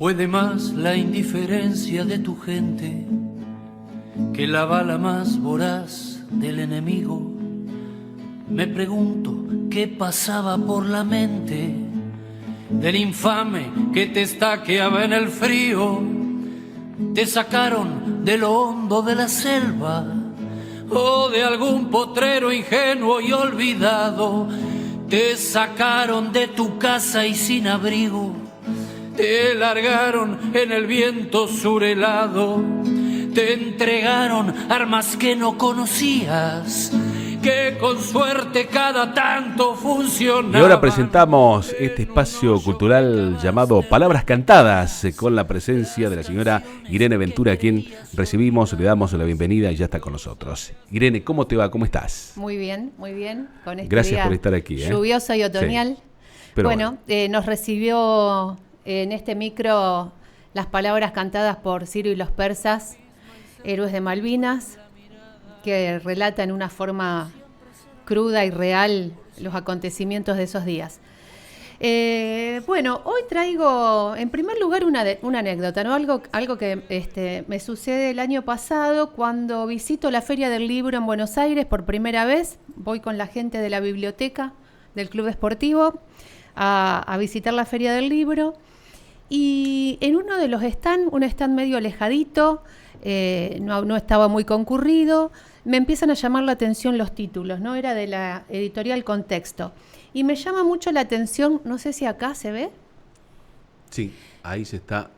Puede más la indiferencia de tu gente que la bala más voraz del enemigo. Me pregunto qué pasaba por la mente del infame que te estaqueaba en el frío. Te sacaron de lo hondo de la selva o de algún potrero ingenuo y olvidado. Te sacaron de tu casa y sin abrigo, te largaron en el viento surhelado, te entregaron armas que no conocías, que con suerte cada tanto funcionaban. Y ahora presentamos este espacio cultural llamado Palabras Cantadas, con la presencia de la señora Irene Ventura, a quien recibimos, le damos la bienvenida y ya está con nosotros. Irene, ¿cómo te va? ¿Cómo estás? Muy bien, muy bien. Con este Gracias día por estar aquí. Lluvioso y otoñal. Sí. Pero bueno, nos recibió en este micro las palabras cantadas por Ciro y los persas, héroes de Malvinas, que relata en una forma cruda y real los acontecimientos de esos días. Bueno, hoy traigo en primer lugar una anécdota, ¿no? Algo que me sucede el año pasado cuando visito la Feria del Libro en Buenos Aires por primera vez. Voy con la gente de la biblioteca del Club Esportivo a visitar la Feria del Libro, y en uno de los stands, un stand medio alejadito, no estaba muy concurrido, me empiezan a llamar la atención los títulos, ¿no? Era de la editorial Contexto. Y me llama mucho la atención, no sé si acá se ve. Sí, ahí se está,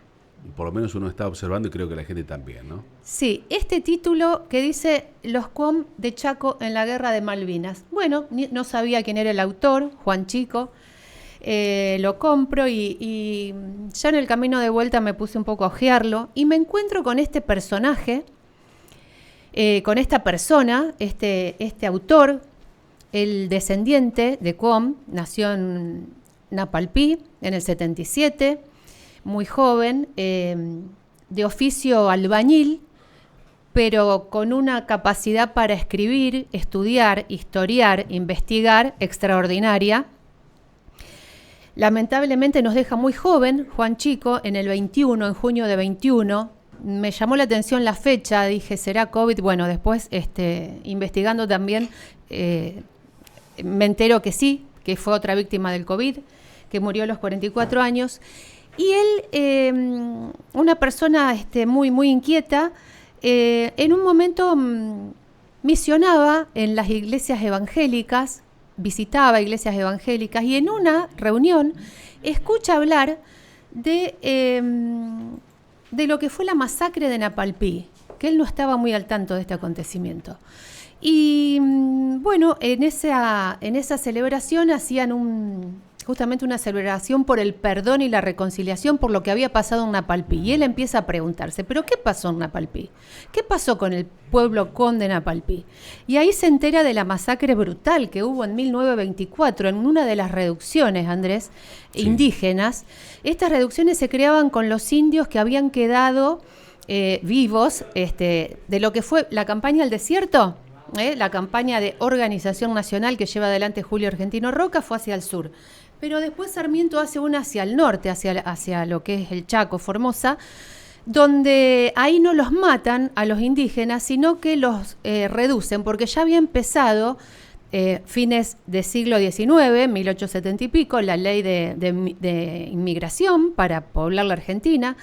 por lo menos uno está observando y creo que la gente también, ¿no? Sí, este título que dice Los QOM de Chaco en la Guerra de Malvinas. Bueno, no sabía quién era el autor, Juan Chico. Lo compro y ya en el camino de vuelta me puse un poco a ojearlo y me encuentro con este personaje, con esta persona, este autor, el descendiente de QOM, nació en Napalpí en el 77, muy joven, de oficio albañil, pero con una capacidad para escribir, estudiar, historiar, investigar extraordinaria. Lamentablemente nos deja muy joven Juan Chico, en el 21, en junio de 21. Me llamó la atención la fecha, dije, ¿será COVID? Bueno, después investigando también me entero que sí, que fue otra víctima del COVID, que murió a los 44 años. Y él, una persona muy, muy inquieta, en un momento misionaba en las iglesias evangélicas, visitaba iglesias evangélicas, y en una reunión escucha hablar de lo que fue la masacre de Napalpí, que él no estaba muy al tanto de este acontecimiento. Y bueno, en esa celebración hacían justamente una celebración por el perdón y la reconciliación por lo que había pasado en Napalpí. Y él empieza a preguntarse, ¿pero qué pasó en Napalpí? ¿Qué pasó con el pueblo QOM de Napalpí? Y ahí se entera de la masacre brutal que hubo en 1924 en una de las reducciones, Andrés, sí, indígenas. Estas reducciones se creaban con los indios que habían quedado vivos de lo que fue la campaña del desierto. La campaña de organización nacional que lleva adelante Julio Argentino Roca fue hacia el sur. Pero después Sarmiento hace una hacia el norte, hacia lo que es el Chaco, Formosa, donde ahí no los matan a los indígenas, sino que los reducen, porque ya había empezado fines del siglo XIX, 1870 y pico, la ley de inmigración para poblar la Argentina,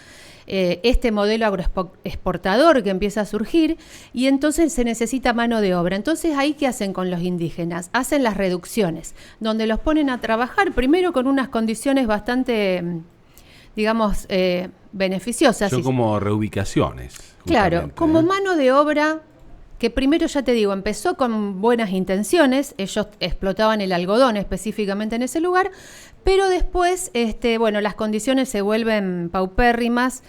este modelo agroexportador que empieza a surgir, y entonces se necesita mano de obra. Entonces, ¿ahí qué hacen con los indígenas? Hacen las reducciones, donde los ponen a trabajar primero con unas condiciones bastante, digamos, beneficiosas. Son como reubicaciones. Claro, como mano de obra que primero, ya te digo, empezó con buenas intenciones, ellos explotaban el algodón específicamente en ese lugar, pero después, bueno, las condiciones se vuelven paupérrimas,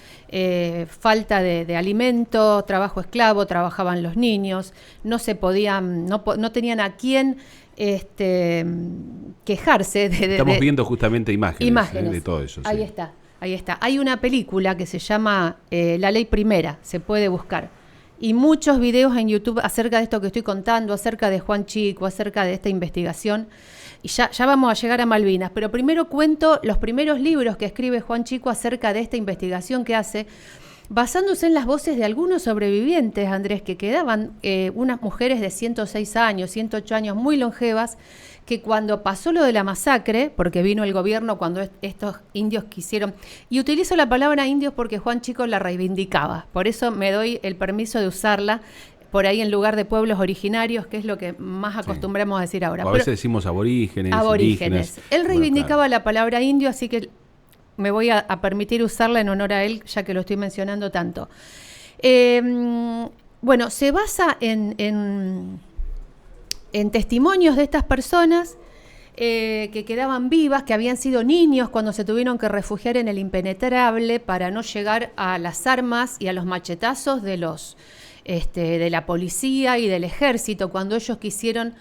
falta de alimento, trabajo esclavo, trabajaban los niños, no se podían, no tenían a quién quejarse. Estamos viendo justamente imágenes de todo eso. Ahí sí. Ahí está. Hay una película que se llama La Ley Primera, se puede buscar. y muchos videos en YouTube acerca de esto que estoy contando, acerca de Juan Chico, acerca de esta investigación. Y ya vamos a llegar a Malvinas, pero primero cuento los primeros libros que escribe Juan Chico acerca de esta investigación que hace, basándose en las voces de algunos sobrevivientes, Andrés, que quedaban unas mujeres de 106 años, 108 años, muy longevas, que cuando pasó lo de la masacre, porque vino el gobierno cuando estos indios quisieron, y utilizo la palabra indios porque Juan Chico la reivindicaba, por eso me doy el permiso de usarla, por ahí en lugar de pueblos originarios, que es lo que más acostumbramos a decir ahora. O a veces decimos aborígenes. Indígenas. Él reivindicaba la palabra indio, así que me voy a permitir usarla en honor a él, ya que lo estoy mencionando tanto. Bueno, se basa en testimonios de estas personas que quedaban vivas, que habían sido niños cuando se tuvieron que refugiar en el impenetrable para no llegar a las armas y a los machetazos de la policía y del ejército, cuando ellos quisieron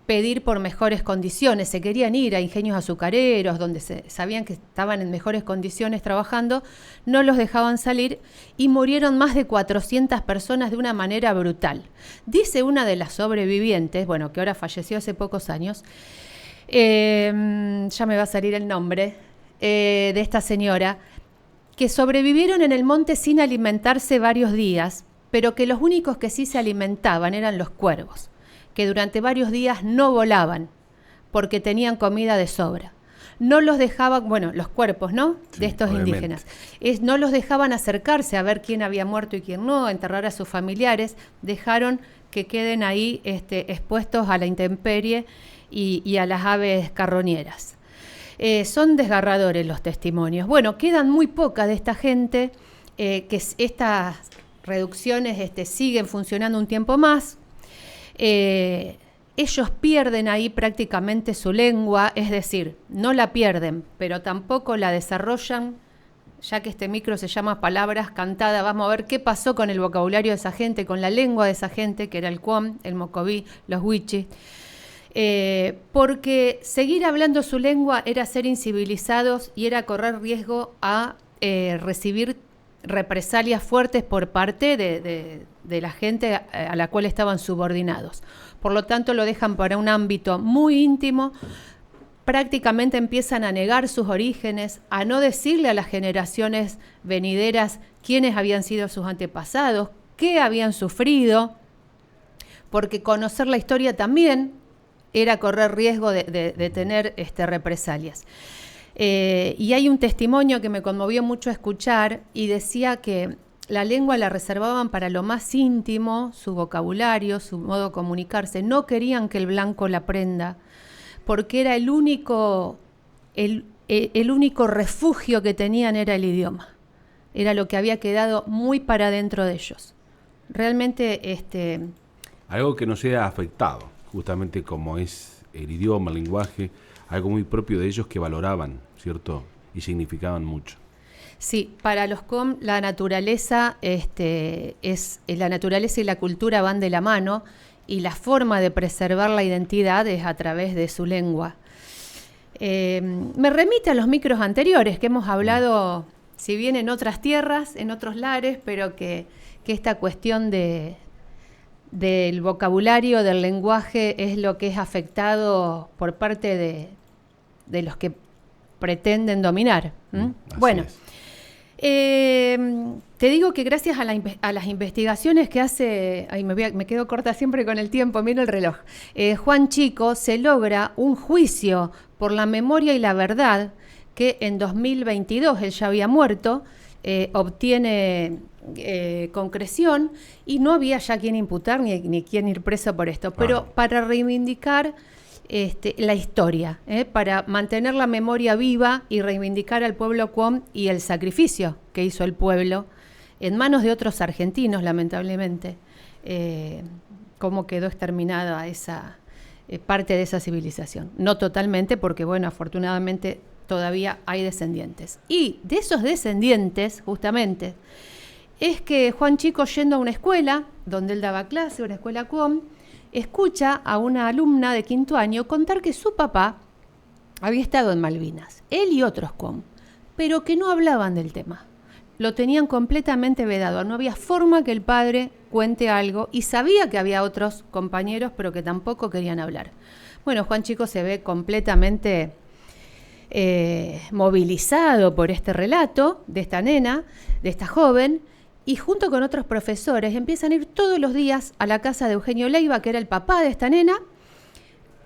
pedir por mejores condiciones, se querían ir a ingenios azucareros, donde sabían que estaban en mejores condiciones trabajando, no los dejaban salir y murieron más de 400 personas de una manera brutal. Dice una de las sobrevivientes, bueno, que ahora falleció hace pocos años, ya me va a salir el nombre, de esta señora, que sobrevivieron en el monte sin alimentarse varios días, pero que los únicos que sí se alimentaban eran los cuervos, que durante varios días no volaban porque tenían comida de sobra. No los dejaban, bueno, los cuerpos, ¿no? Sí, de estos obviamente. Indígenas. No los dejaban acercarse a ver quién había muerto y quién no, enterrar a sus familiares, dejaron que queden ahí expuestos a la intemperie y a las aves carroñeras. Son desgarradores los testimonios. Bueno, quedan muy pocas de esta gente, que estas reducciones siguen funcionando un tiempo más. Ellos pierden ahí prácticamente su lengua, es decir, no la pierden, pero tampoco la desarrollan, ya que este micro se llama Palabras Cantadas. Vamos a ver qué pasó con el vocabulario de esa gente, con la lengua de esa gente, que era el cuom, el mocoví, los huichis. Porque seguir hablando su lengua era ser incivilizados y era correr riesgo a recibir represalias fuertes por parte de la gente a la cual estaban subordinados. Por lo tanto, lo dejan para un ámbito muy íntimo, prácticamente empiezan a negar sus orígenes, a no decirle a las generaciones venideras quiénes habían sido sus antepasados, qué habían sufrido, porque conocer la historia también era correr riesgo de tener represalias. Y hay un testimonio que me conmovió mucho escuchar y decía que la lengua la reservaban para lo más íntimo, su vocabulario, su modo de comunicarse. No querían que el blanco la aprenda porque era el único refugio que tenían era el idioma. Era lo que había quedado muy para dentro de ellos. Realmente algo que no sea afectado, justamente como es el idioma, el lenguaje, algo muy propio de ellos que valoraban, ¿cierto? Y significaban mucho. Sí, para los com la naturaleza la naturaleza y la cultura van de la mano y la forma de preservar la identidad es a través de su lengua. Me remite a los micros anteriores que hemos hablado, si bien en otras tierras, en otros lares, pero que esta cuestión del vocabulario, del lenguaje, es lo que es afectado por parte de los que pretenden dominar. Bueno, te digo que gracias a las investigaciones que hace, me quedo corta siempre con el tiempo, miro el reloj, Juan Chico, se logra un juicio por la memoria y la verdad que en 2022, él ya había muerto, obtiene concreción y no había ya quien imputar ni quien ir preso por esto, pero para reivindicar la historia, para mantener la memoria viva y reivindicar al pueblo cuom y el sacrificio que hizo el pueblo en manos de otros argentinos, lamentablemente, cómo quedó exterminada esa parte de esa civilización. No totalmente, porque bueno, afortunadamente todavía hay descendientes. Y de esos descendientes, justamente, es que Juan Chico, yendo a una escuela, donde él daba clase, una escuela cuom, escucha a una alumna de 5º año contar que su papá había estado en Malvinas, él y otros cuom, pero que no hablaban del tema. lo tenían completamente vedado. No había forma que el padre cuente algo y sabía que había otros compañeros, pero que tampoco querían hablar. Bueno, Juan Chico se ve completamente movilizado por este relato de esta nena, de esta joven, y junto con otros profesores empiezan a ir todos los días a la casa de Eugenio Leiva, que era el papá de esta nena,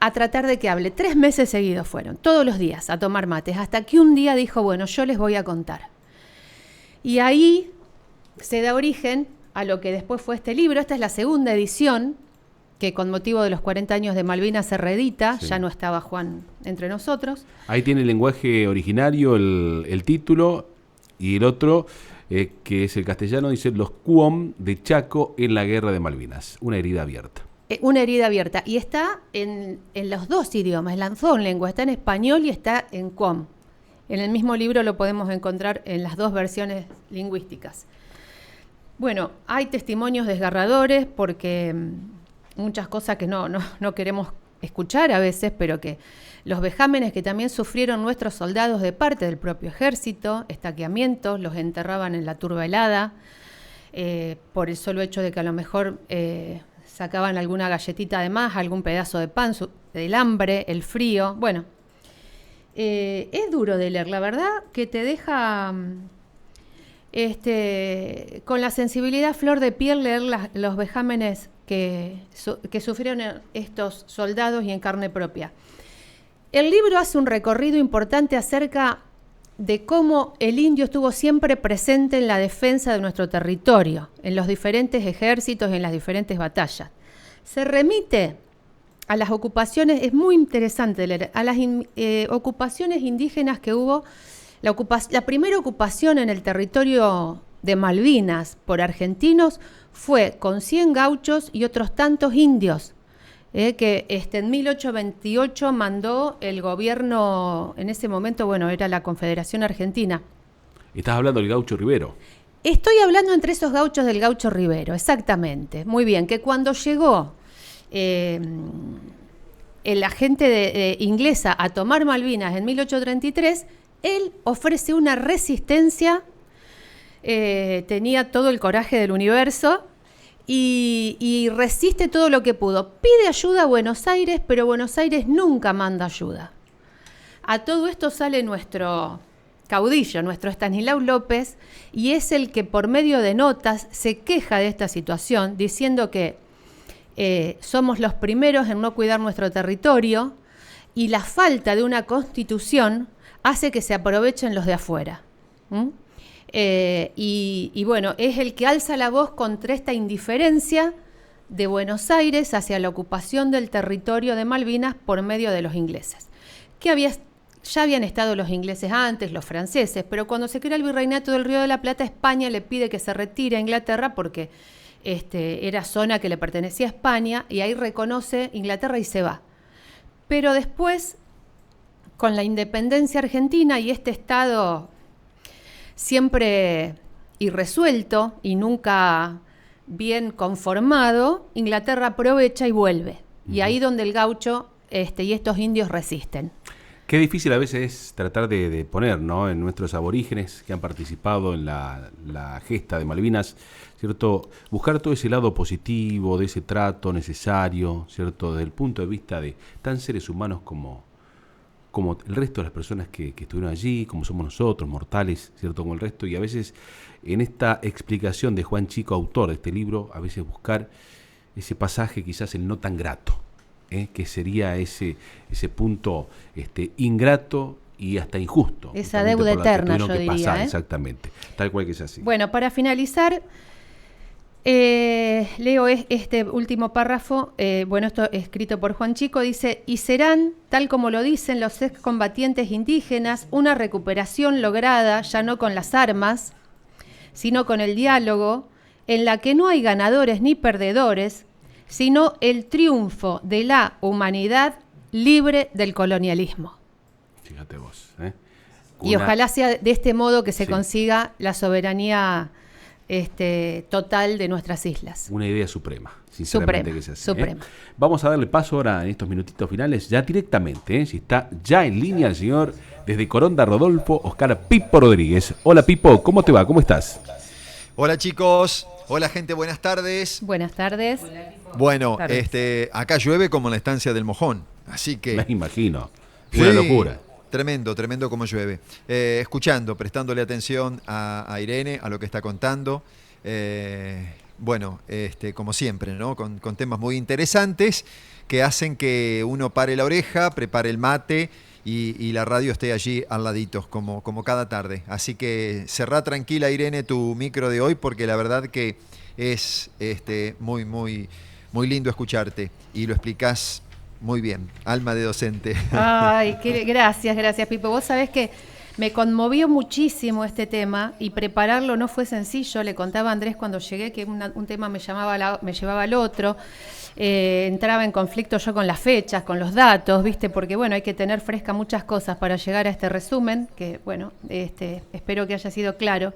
a tratar de que hable. 3 meses seguidos fueron, todos los días, a tomar mates, hasta que un día dijo, bueno, yo les voy a contar. Y ahí se da origen a lo que después fue este libro. Esta es la segunda edición, que con motivo de los 40 años de Malvinas se reedita. Sí. Ya no estaba Juan entre nosotros. Ahí tiene el lenguaje originario, el título, y el otro, que es el castellano, dice Los Cuom de Chaco en la Guerra de Malvinas. Una herida abierta. Una herida abierta. Y está en los dos idiomas, las dos lenguas. Está en español y está en Cuom. En el mismo libro lo podemos encontrar en las dos versiones lingüísticas. Bueno, hay testimonios desgarradores porque muchas cosas que no queremos escuchar a veces, pero que los vejámenes que también sufrieron nuestros soldados de parte del propio ejército, estaqueamientos, los enterraban en la turba helada, por el solo hecho de que a lo mejor sacaban alguna galletita de más, algún pedazo de pan, del hambre, el frío. Bueno, es duro de leer, la verdad que te deja con la sensibilidad flor de piel leer los vejámenes que sufrieron estos soldados y en carne propia. El libro hace un recorrido importante acerca de cómo el indio estuvo siempre presente en la defensa de nuestro territorio, en los diferentes ejércitos y en las diferentes batallas. Se remite a las ocupaciones, es muy interesante leer, a las ocupaciones indígenas que hubo. La primera ocupación en el territorio de Malvinas por argentinos fue con 100 gauchos y otros tantos indios, que en 1828 mandó el gobierno, en ese momento, bueno, era la Confederación Argentina. ¿Estás hablando del gaucho Rivero? Estoy hablando entre esos gauchos del gaucho Rivero, exactamente. Muy bien, que cuando llegó la gente inglesa a tomar Malvinas en 1833, él ofrece una resistencia, tenía todo el coraje del universo y resiste todo lo que pudo. Pide ayuda a Buenos Aires, pero Buenos Aires nunca manda ayuda. A todo esto sale nuestro caudillo, nuestro Estanislao López, y es el que por medio de notas se queja de esta situación, diciendo que somos los primeros en no cuidar nuestro territorio y la falta de una constitución hace que se aprovechen los de afuera. Y bueno, es el que alza la voz contra esta indiferencia de Buenos Aires hacia la ocupación del territorio de Malvinas por medio de los ingleses. Ya habían estado los ingleses antes, los franceses, pero cuando se crea el virreinato del Río de la Plata, España le pide que se retire a Inglaterra porque era zona que le pertenecía a España, y ahí reconoce Inglaterra y se va. Pero después, con la independencia argentina y este estado siempre irresuelto y nunca bien conformado, Inglaterra aprovecha y vuelve. Y ahí donde el gaucho y estos indios resisten. Qué difícil a veces es tratar de poner, ¿no?, en nuestros aborígenes que han participado en la gesta de Malvinas, ¿cierto?, buscar todo ese lado positivo, de ese trato necesario, ¿cierto?, desde el punto de vista de tan seres humanos como el resto de las personas que estuvieron allí, como somos nosotros, mortales, ¿cierto?, como el resto. Y a veces en esta explicación de Juan Chico, autor de este libro, a veces buscar ese pasaje quizás el no tan grato, que sería ese punto ingrato y hasta injusto. Esa deuda eterna, yo diría. Pasar, exactamente, tal cual que es así. Bueno, para finalizar, leo este último párrafo, esto escrito por Juan Chico, dice: y serán, tal como lo dicen los excombatientes indígenas, una recuperación lograda ya no con las armas, sino con el diálogo, en la que no hay ganadores ni perdedores, sino el triunfo de la humanidad libre del colonialismo. Fíjate vos. Y ojalá sea de este modo que se consiga la soberanía total de nuestras islas. Una idea suprema, sinceramente, que es así. Suprema. Vamos a darle paso ahora en estos minutitos finales, ya directamente, si está ya en línea el señor desde Coronda Rodolfo, Oscar Pipo Rodríguez. Hola Pipo, ¿cómo te va? ¿Cómo estás? Hola chicos, hola gente, buenas tardes. Buenas tardes. Bueno, acá llueve como en la estancia del Mojón, así que... Me imagino, una locura. Tremendo como llueve. Escuchando, prestándole atención a Irene, a lo que está contando. Bueno, como siempre, ¿no? Con temas muy interesantes que hacen que uno pare la oreja, prepare el mate y la radio esté allí al ladito, como cada tarde. Así que cerrá tranquila, Irene, tu micro de hoy, porque la verdad que es muy lindo escucharte y lo explicás muy bien, alma de docente. Ay, gracias, Pipo. Vos sabés que me conmovió muchísimo este tema y prepararlo no fue sencillo. Le contaba a Andrés cuando llegué que un tema me llevaba al otro. Entraba en conflicto yo con las fechas, con los datos, ¿viste? Porque, bueno, hay que tener fresca muchas cosas para llegar a este resumen, que, bueno, espero que haya sido claro.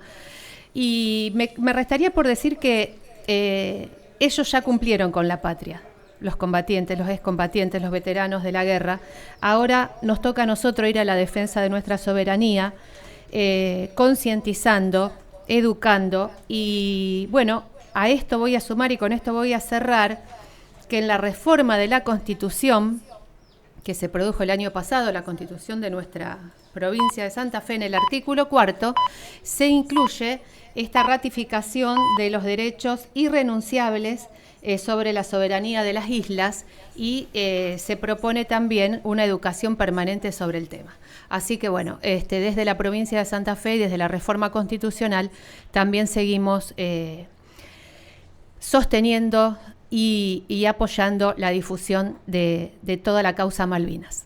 Y me restaría por decir que ellos ya cumplieron con la patria. Los combatientes, los excombatientes, los veteranos de la guerra. Ahora nos toca a nosotros ir a la defensa de nuestra soberanía, concientizando, educando y, bueno, a esto voy a sumar y con esto voy a cerrar que en la reforma de la Constitución que se produjo el año pasado, la Constitución de nuestra provincia de Santa Fe, en el artículo 4, se incluye esta ratificación de los derechos irrenunciables sobre la soberanía de las islas y se propone también una educación permanente sobre el tema. Así que bueno, desde la provincia de Santa Fe y desde la reforma constitucional también seguimos sosteniendo y apoyando la difusión de toda la causa Malvinas.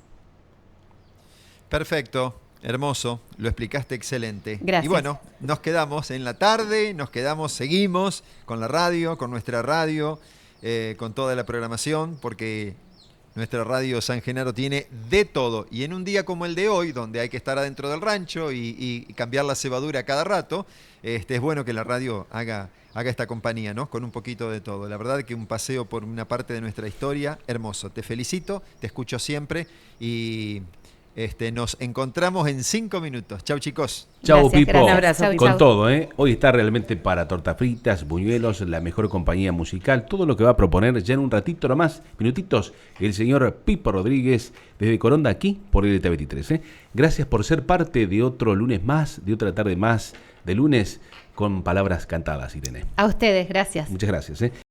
Perfecto. Hermoso, lo explicaste excelente. Gracias. Y bueno, nos quedamos en la tarde, seguimos con la radio, con nuestra radio, con toda la programación, porque nuestra radio San Genaro tiene de todo. Y en un día como el de hoy, donde hay que estar adentro del rancho y cambiar la cebadura cada rato, es bueno que la radio haga esta compañía, ¿no? Con un poquito de todo. La verdad que un paseo por una parte de nuestra historia, hermoso. Te felicito, te escucho siempre y... nos encontramos en 5 minutos. Chau, chicos. Chau, Gracias, Pipo. un abrazo, Con Pipo. todo, ¿eh? Hoy está realmente para tortas fritas, buñuelos, la mejor compañía musical, todo lo que va a proponer ya en un ratito nomás, minutitos, el señor Pipo Rodríguez desde Coronda, aquí por LT23. Gracias por ser parte de otro lunes más, de otra tarde más de lunes con palabras cantadas, Irene. A ustedes, gracias. Muchas gracias.